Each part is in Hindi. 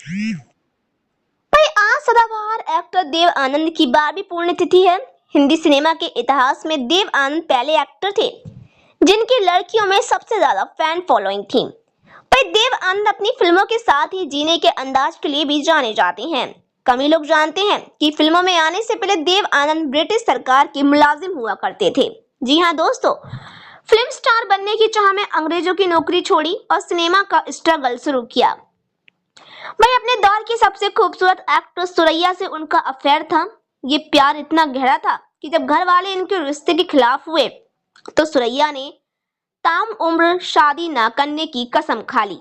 भाई आज सदाबहार एक्टर देव आनंद की 12वीं पुण्यतिथि है। हिंदी सिनेमा के इतिहास में देव आनंद पहले एक्टर थे जिनकी लड़कियों में सबसे ज्यादा फैन फॉलोइंग थी। भाई देव आनंद अपनी फिल्मों के साथ ही जीने के अंदाज के लिए भी जाने जाते हैं। कम ही लोग जानते हैं कि फिल्मों में आने से पहले देव आनंद ब्रिटिश सरकार के मुलाजिम हुआ करते थे। जी हाँ दोस्तों, फिल्म स्टार बनने की चाह में अंग्रेजों की नौकरी छोड़ी और सिनेमा का स्ट्रगल शुरू किया। भाई अपने दौर की सबसे खूबसूरत एक्ट्रेस सुरैया से उनका अफेयर था। ये प्यार इतना गहरा था कि जब घर वाले इनके रिश्ते के खिलाफ हुए तो सुरैया ने ताम उम्र शादी न करने की कसम खा ली।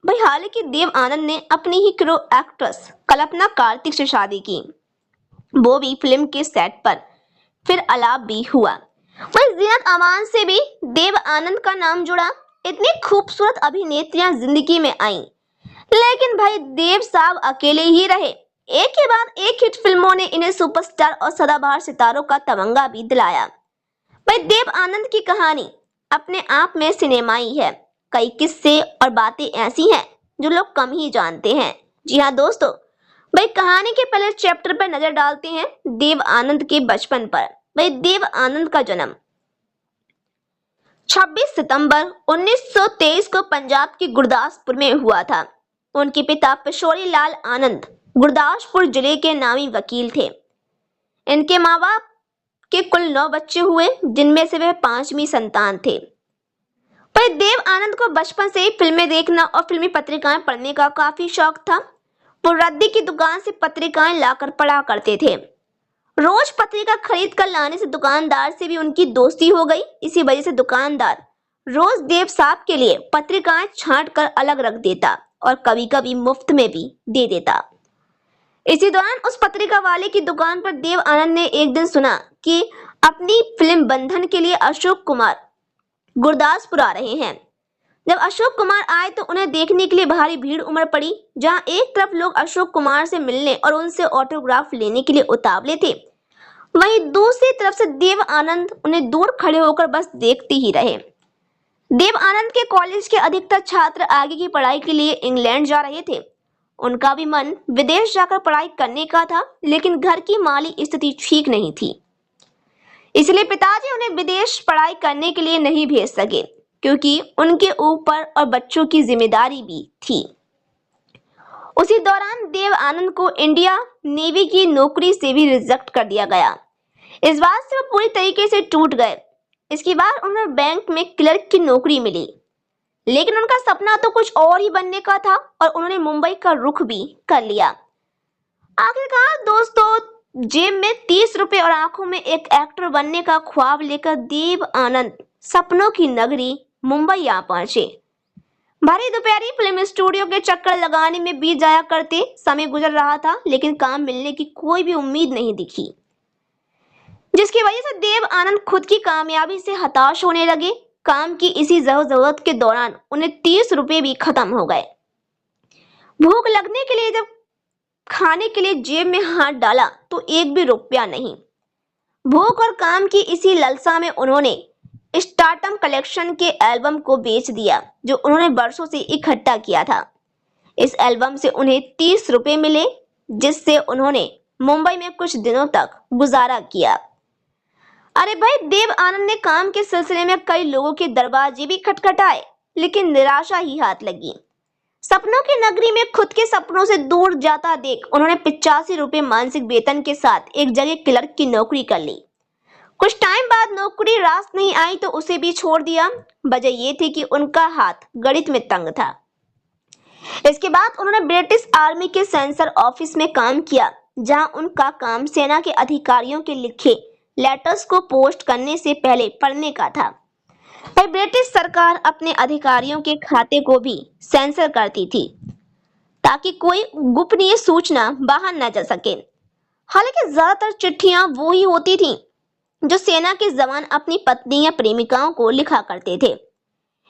भाई हालांकि देव आनंद ने अपनी ही क्रो एक्ट्रेस कल्पना कार्तिक से शादी की, वो भी फिल्म के सेट पर। फिर अलाप भी हुआ। वही जीनत अमान से भी देव आनंद का नाम जुड़ा। इतनी खूबसूरत अभिनेत्रियां जिंदगी में आईं, लेकिन भाई देव साहब अकेले ही रहे। एक के बाद एक हिट फिल्मों ने इन्हें सुपरस्टार और सदाबहार सितारों का तमंगा भी दिलाया। भाई देव आनंद की कहानी अपने आप में सिनेमाई है। कई किस्से और बातें ऐसी हैं जो लोग कम ही जानते हैं। जी हाँ दोस्तों, भाई कहानी के पहले चैप्टर पर नजर डालते हैं देव आनंद के बचपन पर। भाई देव आनंद का जन्म 26 सितंबर 1923 को पंजाब के गुरदासपुर में हुआ था। उनके पिता पेशोरी लाल आनंद गुरदासपुर जिले के नामी वकील थे। इनके माँ बाप के कुल 9 बच्चे हुए, जिनमें से वह 5वीं संतान थे। पर देव आनंद को बचपन से ही फिल्में देखना और फिल्मी पत्रिकाएं पढ़ने का काफी शौक था। वो रद्दी की दुकान से पत्रिकाएं लाकर पढ़ा करते थे। रोज पत्रिका खरीद कर लाने से दुकानदार से भी उनकी दोस्ती हो गई। इसी वजह से दुकानदार रोज देव साहब के लिए पत्रिकाएं छांट कर अलग रख देता और कभी कभी मुफ्त में भी दे देता। इसी दौरान उस पत्रिका वाले की दुकान पर देव आनंद ने एक दिन सुना कि अपनी फिल्म बंधन के लिए अशोक कुमार गुरदासपुर आ रहे हैं। जब अशोक कुमार आए तो उन्हें देखने के लिए भारी भीड़ उमड़ पड़ी। जहां एक तरफ लोग अशोक कुमार से मिलने और उनसे ऑटोग्राफ लेने के लिए उतावले थे, वहीं दूसरी तरफ से देव आनंद उन्हें दूर खड़े होकर बस देखते ही रहे। देव आनंद के कॉलेज के अधिकतर छात्र आगे की पढ़ाई के लिए इंग्लैंड जा रहे थे। उनका भी मन विदेश जाकर पढ़ाई करने का था, लेकिन घर की माली स्थिति ठीक नहीं थी। इसलिए पिताजी उन्हें विदेश पढ़ाई करने के लिए नहीं भेज सके, क्योंकि उनके ऊपर और बच्चों की जिम्मेदारी भी थी। उसी दौरान देव आनंद को इंडिया नेवी की नौकरी से भी रिजेक्ट कर दिया गया। इस बात से वो पूरी तरीके से टूट गए। इसके बाद उन्हें बैंक में क्लर्क की नौकरी मिली, लेकिन उनका सपना तो कुछ और ही बनने का था और उन्होंने मुंबई का रुख भी कर लिया। आखिरकार दोस्तों, जेब में 30 रुपए और आंखों में एक एक्टर बनने का ख्वाब लेकर देव आनंद सपनों की नगरी मुंबई आ पहुंचे। भारी दोपहरी फिल्म स्टूडियो के चक्कर लगाने में बीत जाया करते। समय गुजर रहा था, लेकिन काम मिलने की कोई भी उम्मीद नहीं दिखी, जिसकी वजह से देव आनंद खुद की कामयाबी से हताश होने लगे। काम की इसी जरूरत के दौरान उन्हें 30 रुपए भी खत्म हो गए। भूख लगने के लिए जब खाने के लिए जेब में हाथ डाला तो एक भी रुपया नहीं। भूख और काम की इसी ललसा में उन्होंने स्टार्टम कलेक्शन के एल्बम को बेच दिया, जो उन्होंने वर्षों से इकट्ठा किया था। इस एल्बम से उन्हें 30 रुपए मिले, जिससे उन्होंने मुंबई में कुछ दिनों तक गुजारा किया। अरे भाई, देव आनंद ने काम के सिलसिले में कई लोगों के दरवाजे भी खटखटाए, लेकिन निराशा ही हाथ लगी। सपनों की नगरी में खुद के सपनों से दूर जाता देख उन्होंने 85 रुपए मानसिक वेतन के साथ एक जगह क्लर्क की नौकरी कर ली। कुछ टाइम बाद नौकरी रास नहीं आई तो उसे भी छोड़ दिया। वजह यह थी कि उनका हाथ गणित में तंग था। इसके बाद उन्होंने ब्रिटिश आर्मी के सेंसर ऑफिस में काम किया, जहां उनका काम सेना के अधिकारियों के लिखे लेटर्स को पोस्ट करने से पहले पढ़ने का था। ब्रिटिश सरकार अपने अधिकारियों के खाते को भी सेंसर करती थी, ताकि कोई गोपनीय सूचना बाहर न जा सके। हालांकि ज्यादातर चिट्ठियां वो ही होती थीं जो सेना के जवान अपनी पत्नी या प्रेमिकाओं को लिखा करते थे।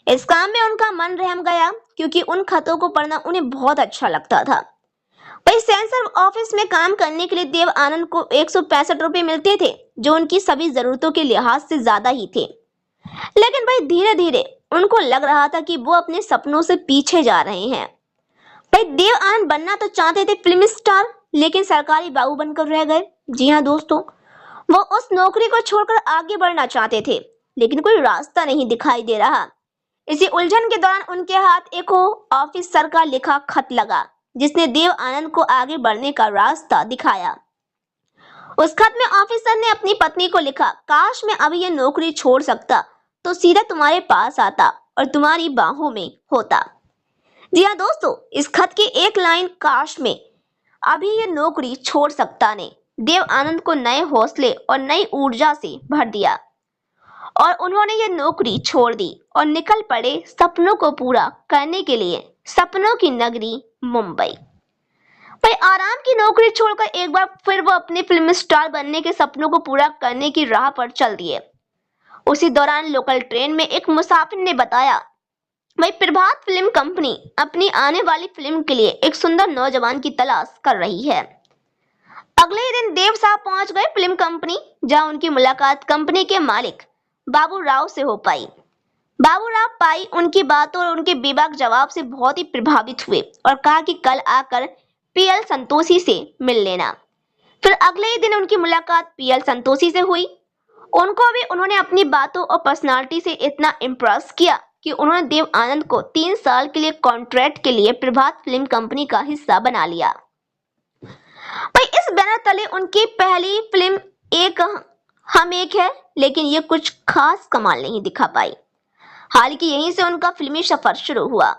इस काम में उनका मन रहम गया, क्योंकि उन खतों को पढ़ना उन्हें बहुत अच्छा लगता था। भाई सेंसर ऑफिस में काम करने के लिए देव आनंद को 165 रुपए मिलते थे, जो उनकी सभी जरूरतों के लिहाज से ज्यादा ही थे। लेकिन भाई धीरे धीरे उनको लग रहा था कि वो अपने सपनों से पीछे जा रहे हैं। भाई देव आनंद बनना तो चाहते थे फिल्म स्टार, लेकिन सरकारी बाबू बनकर रह गए। जी हाँ दोस्तों, वो उस नौकरी को छोड़कर आगे बढ़ना चाहते थे, लेकिन कोई रास्ता नहीं दिखाई दे रहा। इसी उलझन के दौरान उनके हाथ एक ऑफिसर का लिखा खत लगा, जिसने देव आनंद को आगे बढ़ने का रास्ता दिखाया। उस खत में ऑफिसर ने अपनी पत्नी को लिखा, काश मैं अभी ये नौकरी छोड़ सकता तो सीधा तुम्हारे पास आता और तुम्हारी बाहों में होता। जी हाँ दोस्तों, इस खत की एक लाइन काश में अभी ये नौकरी छोड़ सकता ने देव आनंद को नए हौसले और नई ऊर्जा से भर दिया और उन्होंने ये नौकरी छोड़ दी और निकल पड़े सपनों को पूरा करने के लिए सपनों की नगरी मुंबई। भाई आराम की नौकरी छोड़कर एक बार फिर वो अपने फिल्म स्टार बनने के सपनों को पूरा करने की राह पर चल दिए। उसी दौरान लोकल ट्रेन में एक मुसाफिर ने बताया, भाई प्रभात फिल्म कंपनी अपनी आने वाली फिल्म के लिए एक सुंदर नौजवान की तलाश कर रही है। अगले ही दिन देव साहब पहुंच गए फिल्म कंपनी, जहां उनकी मुलाकात कंपनी के मालिक बाबू राव से हो पाई। बाबू राव पाई उनकी बातों और उनके बेबाक जवाब से बहुत ही प्रभावित हुए और कहा कि कल आकर पीएल संतोषी से मिल लेना। फिर अगले ही दिन उनकी मुलाकात पीएल संतोषी से हुई। उनको भी उन्होंने अपनी बातों और पर्सनालिटी से इतना इम्प्रेस किया कि उन्होंने देव आनंद को 3 साल के लिए कॉन्ट्रैक्ट के लिए प्रभात फिल्म कंपनी का हिस्सा बना लिया। भाई इस बैनर तले उनकी पहली फिल्म एक हम एक है, लेकिन ये कुछ खास कमाल नहीं दिखा पाई। हालांकि यहीं से उनका फिल्मी सफर शुरू हुआ।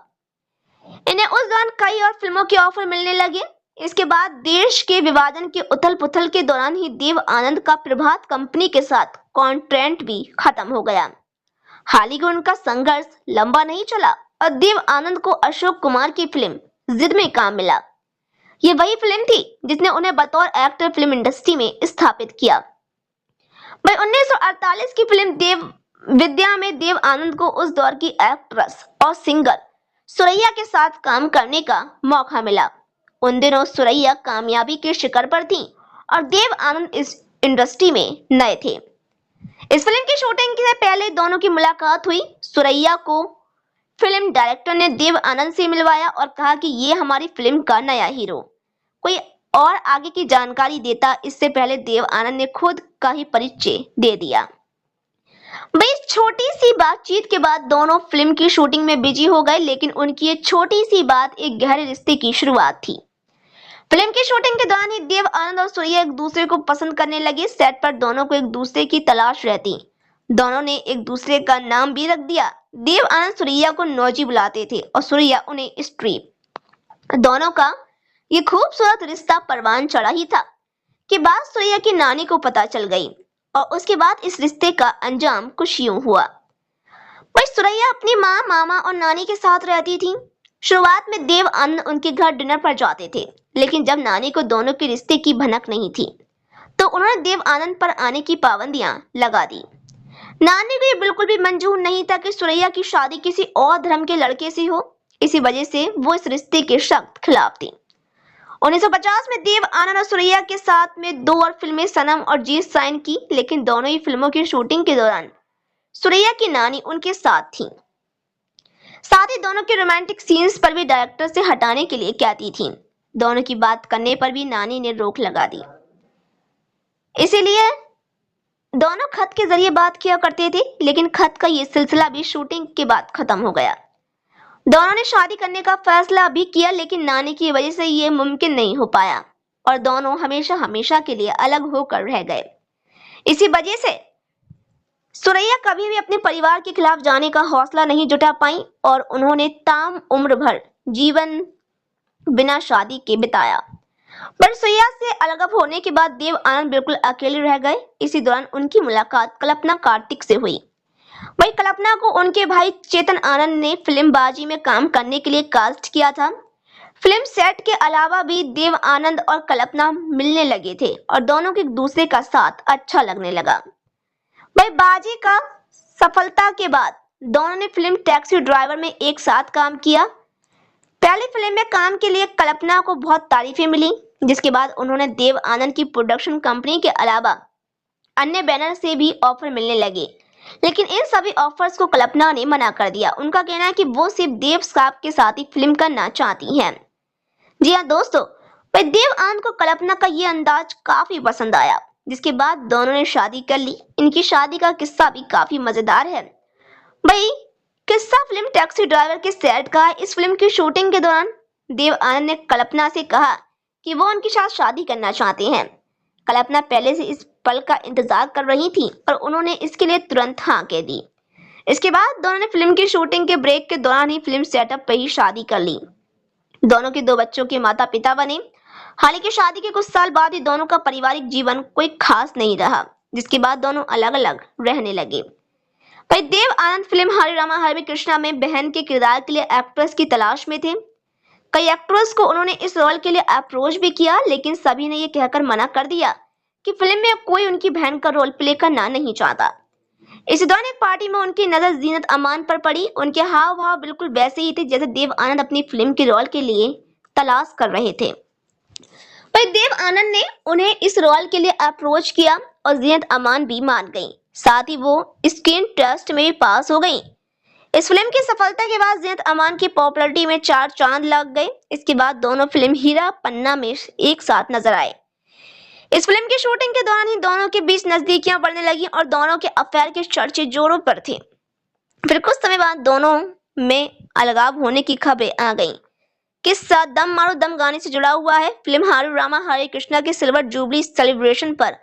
इन्हें उस दौरान कई और फिल्मों के ऑफर मिलने लगे। इसके बाद देश के विभाजन के उथल पुथल के दौरान ही देव आनंद का प्रभात कंपनी के साथ कॉन्ट्रैक्ट भी खत्म हो गया। हालांकि उनका संघर्ष लंबा नहीं चला और देव आनंद को अशोक कुमार की फिल्म जिद में काम मिला। ये वही फिल्म थी जिसने उन्हें बतौर एक्टर फिल्म इंडस्ट्री में स्थापित किया। भाई 1948 की फिल्म देव विद्या में देव आनंद को उस दौर की एक्ट्रेस और सिंगर सुरैया के साथ काम करने का मौका मिला। उन दिनों सुरैया कामयाबी के शिखर पर थी और देव आनंद इस इंडस्ट्री में नए थे। इस फिल्म की शूटिंग से पहले दोनों की मुलाकात हुई। सुरैया को फिल्म डायरेक्टर ने देव आनंद से मिलवाया और कहा कि ये हमारी फिल्म का नया हीरो। कोई और आगे की जानकारी देता इससे पहले देव आनंद ने खुद का ही परिचय दे दिया। भाई छोटी सी बातचीत के बाद दोनों फिल्म की शूटिंग में बिजी हो गए, लेकिन उनकी ये छोटी सी बात एक गहरे रिश्ते की शुरुआत थी। फिल्म की शूटिंग के दौरान ही देव आनंद और सुरैया एक दूसरे को पसंद करने लगे। सेट पर दोनों को एक दूसरे की तलाश रहती। दोनों ने एक दूसरे का नाम भी रख दिया। देव आनंद सुरैया को नौजी बुलाते थे और सुरैया उन्हें स्ट्रीप। दोनों का ये खूबसूरत रिश्ता परवान चढ़ा ही था कि बात सुरैया की नानी को पता चल गई और उसके बाद इस रिश्ते का अंजाम कुछ यूं हुआ। वही सुरैया अपनी माँ, मामा और नानी के साथ रहती थी। शुरुआत में देव आनंद उनके घर डिनर पर जाते थे, लेकिन जब नानी को दोनों के रिश्ते की भनक नहीं थी तो उन्होंने देव आनंद पर आने की पाबंदियां लगा दी। नानी को ये बिल्कुल भी मंजूर नहीं था कि सुरैया की शादी किसी और धर्म के लड़के से हो। इसी वजह से वो इस रिश्ते के सख्त खिलाफ थी। 1950 में देव आनंद और सुरैया के साथ में 2 और फिल्में सनम और जीत साइन की, लेकिन दोनों ही फिल्मों की शूटिंग के दौरान सुरैया की नानी उनके साथ थी। साथ ही दोनों के रोमांटिक सीन्स पर भी डायरेक्टर से हटाने के लिए कहती थी। दोनों की बात करने पर भी नानी ने रोक लगा दी। इसीलिए दोनों खत के जरिए बात किया करते थे, लेकिन खत का ये सिलसिला भी शूटिंग के बाद खत्म हो गया। दोनों ने शादी करने का फैसला भी किया, लेकिन नानी की वजह से ये मुमकिन नहीं हो पाया और दोनों हमेशा हमेशा के लिए अलग होकर रह गए। इसी वजह से सुरैया कभी भी अपने परिवार के खिलाफ जाने का हौसला नहीं जुटा पाई और उन्होंने ताम उम्र भर जीवन बिना शादी के बिताया। पर सुरैया से अलग होने के बाद देव आनंद बिल्कुल अकेले रह गए। इसी दौरान उनकी मुलाकात कल्पना कार्तिक से हुई। वही कल्पना को उनके भाई चेतन आनंद ने फिल्म बाजी में काम करने के लिए कास्ट किया था। फिल्म सेट के अलावा भी देव आनंद और कल्पना मिलने लगे थे और दोनों को एक दूसरे का साथ अच्छा लगने लगा। भाई बाजी का सफलता के बाद दोनों ने फिल्म टैक्सी ड्राइवर में एक साथ काम किया। पहली फिल्म में काम के लिए कल्पना को बहुत तारीफें मिली, जिसके बाद उन्होंने देव आनंद की प्रोडक्शन कंपनी के अलावा अन्य बैनर से भी ऑफर मिलने लगे, लेकिन इन सभी ऑफर्स को कल्पना ने मना कर दिया। उनका कहना है कि वो सिर्फ देव साहब के साथ ही फिल्म करना चाहती हैं। जी हाँ दोस्तों, भाई देव आनंद को कल्पना का ये अंदाज काफी पसंद आया, जिसके बाद दोनों ने शादी कर ली। इनकी शादी का किस्सा भी काफी मजेदार है। भाई किस्सा फिल्म टैक्सी ड्राइवर के सेट का है। इस फिल्म की शूटिंग के दौरान देव आनंद ने कल्पना से कहा कि वो उनके साथ शादी करना चाहते हैं। कल्पना पहले से इस पल का इंतजार कर रही थी और उन्होंने इसके लिए तुरंत हाँ कह दी। इसके बाद दोनों ने फिल्म की शूटिंग के ब्रेक के दौरान ही फिल्म सेटअप पे ही शादी कर ली। दोनों के 2 बच्चों के माता पिता बने। हालांकि शादी के कुछ साल बाद ही दोनों का पारिवारिक जीवन कोई खास नहीं रहा, जिसके बाद दोनों अलग अलग रहने लगे। भाई देव आनंद फिल्म हरे रामा हरे कृष्णा में बहन के किरदार के लिए एक्ट्रेस की तलाश में थे। कई एक्ट्रेस को उन्होंने इस रोल के लिए अप्रोच भी किया, लेकिन सभी ने ये कहकर मना कर दिया कि फिल्म में कोई उनकी बहन का रोल प्ले करना नहीं चाहता। इसी दौरान एक पार्टी में उनकी नजर जीनत अमान पर पड़ी। उनके हाव भाव बिल्कुल वैसे ही थे जैसे देव आनंद अपनी फिल्म के रोल के लिए तलाश कर रहे थे। भाई देव आनंद ने उन्हें इस रोल के लिए अप्रोच किया और जीनत अमान भी मान गई। साथ ही वो स्क्रीन टेस्ट में भी पास हो गई। इस फिल्म की सफलता के बाद जीनत अमान की पॉपुलैरिटी में 4 चांद लग गए। इसके बाद दोनों फिल्म हीरा पन्ना में एक साथ नजर आए। इस फिल्म की शूटिंग के दौरान ही दोनों के बीच नजदीकियां बढ़ने लगी और दोनों के अफेयर के चर्चे जोरों पर थे। फिर कुछ समय बाद दोनों में अलगाव होने की खबरें आ गईं। किस्सा दम मारो दम गाने से जुड़ा हुआ है। फिल्म हरे रामा हरे कृष्णा के सिल्वर जुबली सेलिब्रेशन पर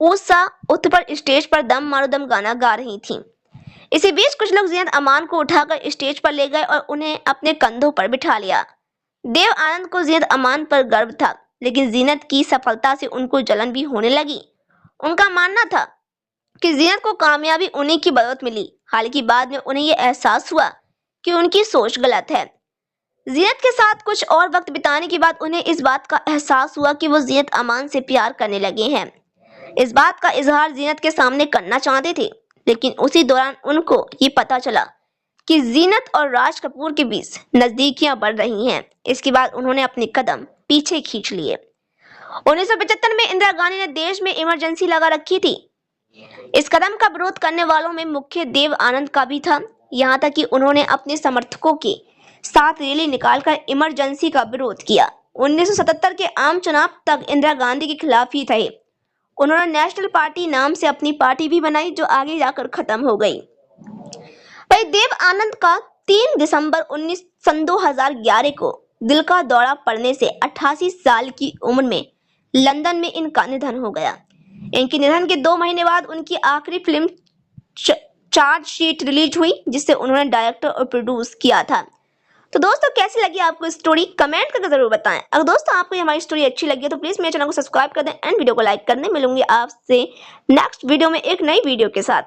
उषा उत्तर स्टेज पर दम मारो दम गाना गा रही थी। इसी बीच कुछ लोग जीनत अमान को उठाकर स्टेज पर ले गए और उन्हें अपने कंधों पर बिठा लिया। देव आनंद को जीनत अमान पर गर्व था, लेकिन जीनत की सफलता से उनको जलन भी होने लगी। उनका मानना था कि जीनत को कामयाबी उन्हीं की बदौलत मिली। हालांकि बाद में उन्हें यह एहसास हुआ कि उनकी सोच गलत है। जीनत के साथ कुछ और वक्त बिताने के बाद उन्हें इस बात का एहसास हुआ कि वो जीनत अमान से प्यार करने लगे हैं। इस बात का इजहार जीनत के सामने करना चाहते थे, लेकिन उसी दौरान उनको ये पता चला कि जीनत और राज कपूर के बीच नजदीकियां बढ़ रही हैं। इसके बाद उन्होंने अपने कदम पीछे खींच लिए। 1975 में इंदिरा गांधी ने देश में इमरजेंसी लगा रखी थी। इस कदम का विरोध करने वालों में मुख्य देव आनंद का भी था। यहाँ तक कि उन्होंने अपने समर्थकों के साथ रैली निकालकर इमरजेंसी का विरोध किया। 1977 के आम चुनाव तक इंदिरा गांधी के खिलाफ ही थे। उन्होंने नेशनल पार्टी नाम से अपनी पार्टी भी बनाई, जो आगे जाकर खत्म हो गई। भाई देव आनंद का 3 दिसंबर 2011 को दिल का दौरा पड़ने से 88 साल की उम्र में लंदन में इनका निधन हो गया। इनके निधन के 2 महीने बाद उनकी आखिरी फिल्म चार्जशीट रिलीज हुई, जिसे उन्होंने डायरेक्टर और प्रोड्यूस किया था। तो दोस्तों कैसी लगी आपको स्टोरी, कमेंट करके जरूर बताएं। अगर दोस्तों आपको हमारी स्टोरी अच्छी लगी है तो प्लीज मेरे चैनल को सब्सक्राइब कर दें एंड वीडियो को लाइक कर दें। मिलूंगी आपसे नेक्स्ट वीडियो में एक नई वीडियो के साथ।